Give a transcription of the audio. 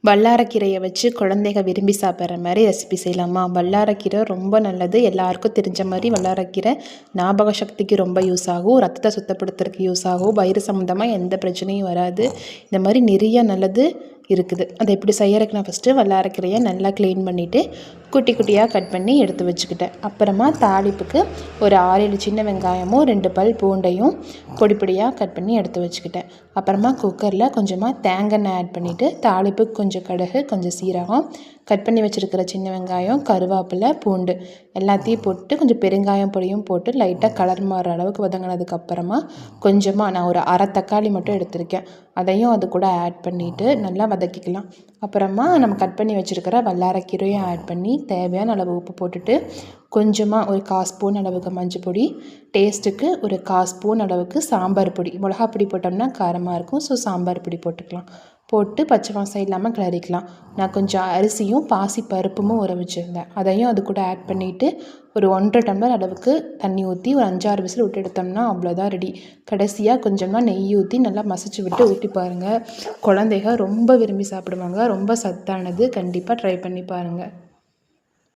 வல்லாரக்கீரையை வச்சு குழந்தைங்க விரும்பி சாப்பிட்ற மாதிரி ரெசிபி செய்யலாமா? வல்லாரக்கீரை ரொம்ப நல்லது. எல்லாருக்கும் தெரிஞ்ச மாதிரி வல்லாரக்கீரை ஞாபக சக்திக்கு ரொம்ப யூஸ் ஆகும், ரத்தத்தை சுத்தப்படுத்துறதுக்கு யூஸ் ஆகும், வயிறு சம்மந்தமாக எந்த பிரச்சனையும் வராது. இந்த மாதிரி நிறைய நல்லது இருக்குது. அதை எப்படி செய்யறதுக்கு நான் ஃபஸ்ட்டு வல்லாரக்கீரையை நல்லா க்ளீன் பண்ணிவிட்டு குட்டி குட்டியாக கட் பண்ணி எடுத்து வச்சுக்கிட்டேன். அப்புறமா தாளிப்புக்கு ஒரு 6-7 சின்ன வெங்காயமும் 2 பல் பூண்டையும் பொடி பொடியாக கட் பண்ணி எடுத்து வச்சுக்கிட்டேன். அப்புறமா குக்கரில் கொஞ்சமாக தேங்காய் ஆட் பண்ணிவிட்டு தாளிப்புக்கு கொஞ்சம் கடுகு, கொஞ்சம் சீரகம், கட் பண்ணி வச்சுருக்கிற சின்ன வெங்காயம், கருவேப்பிலை, பூண்டு எல்லாத்தையும் போட்டு கொஞ்சம் பெருங்காயம் பொடியும் போட்டு லைட்டாக கலர் மாறுற அளவுக்கு வதங்கினதுக்கப்புறமா கொஞ்சமாக நான் ஒரு அரை தக்காளி மட்டும் எடுத்திருக்கேன், அதையும் அது கூட ஆட் பண்ணிவிட்டு நல்லா வதக்கிக்கலாம். அப்புறமா நம்ம கட் பண்ணி வச்சுருக்கிற வல்லாரக்கீரையும் ஆட் பண்ணி தேவையான அளவு உப்பு போட்டுட்டு கொஞ்சமாக ஒரு 1/4 ஸ்பூன் அளவுக்கு மஞ்சள் பொடி, டேஸ்ட்டுக்கு ஒரு 1/4 ஸ்பூன் அளவுக்கு சாம்பார் பொடி, மிளகா பொடி போட்டோம்னா காரமாக இருக்கும், ஸோ சாம்பார் பொடி போட்டுக்கலாம். போட்டு பச்சை வாசம் இல்லாமல் கிளறிக்கலாம். நான் கொஞ்சம் அரிசியும் பாசி பருப்பும் ஊற வச்சுருந்தேன், அதையும் அது கூட ஆட் பண்ணிவிட்டு ஒரு 1.5 டம்ளர் அளவுக்கு தண்ணி ஊற்றி ஒரு 5-6 விசில் விட்டு எடுத்தோம்னா அவ்வளோதான் ரெடி. கடைசியாக கொஞ்சமாக நெய் ஊற்றி நல்லா மசிச்சு விட்டு ஊற்றி பாருங்கள். குழந்தைங்க ரொம்ப விரும்பி சாப்பிடுவாங்க. ரொம்ப சத்தானது. கண்டிப்பாக ட்ரை பண்ணி பாருங்கள்.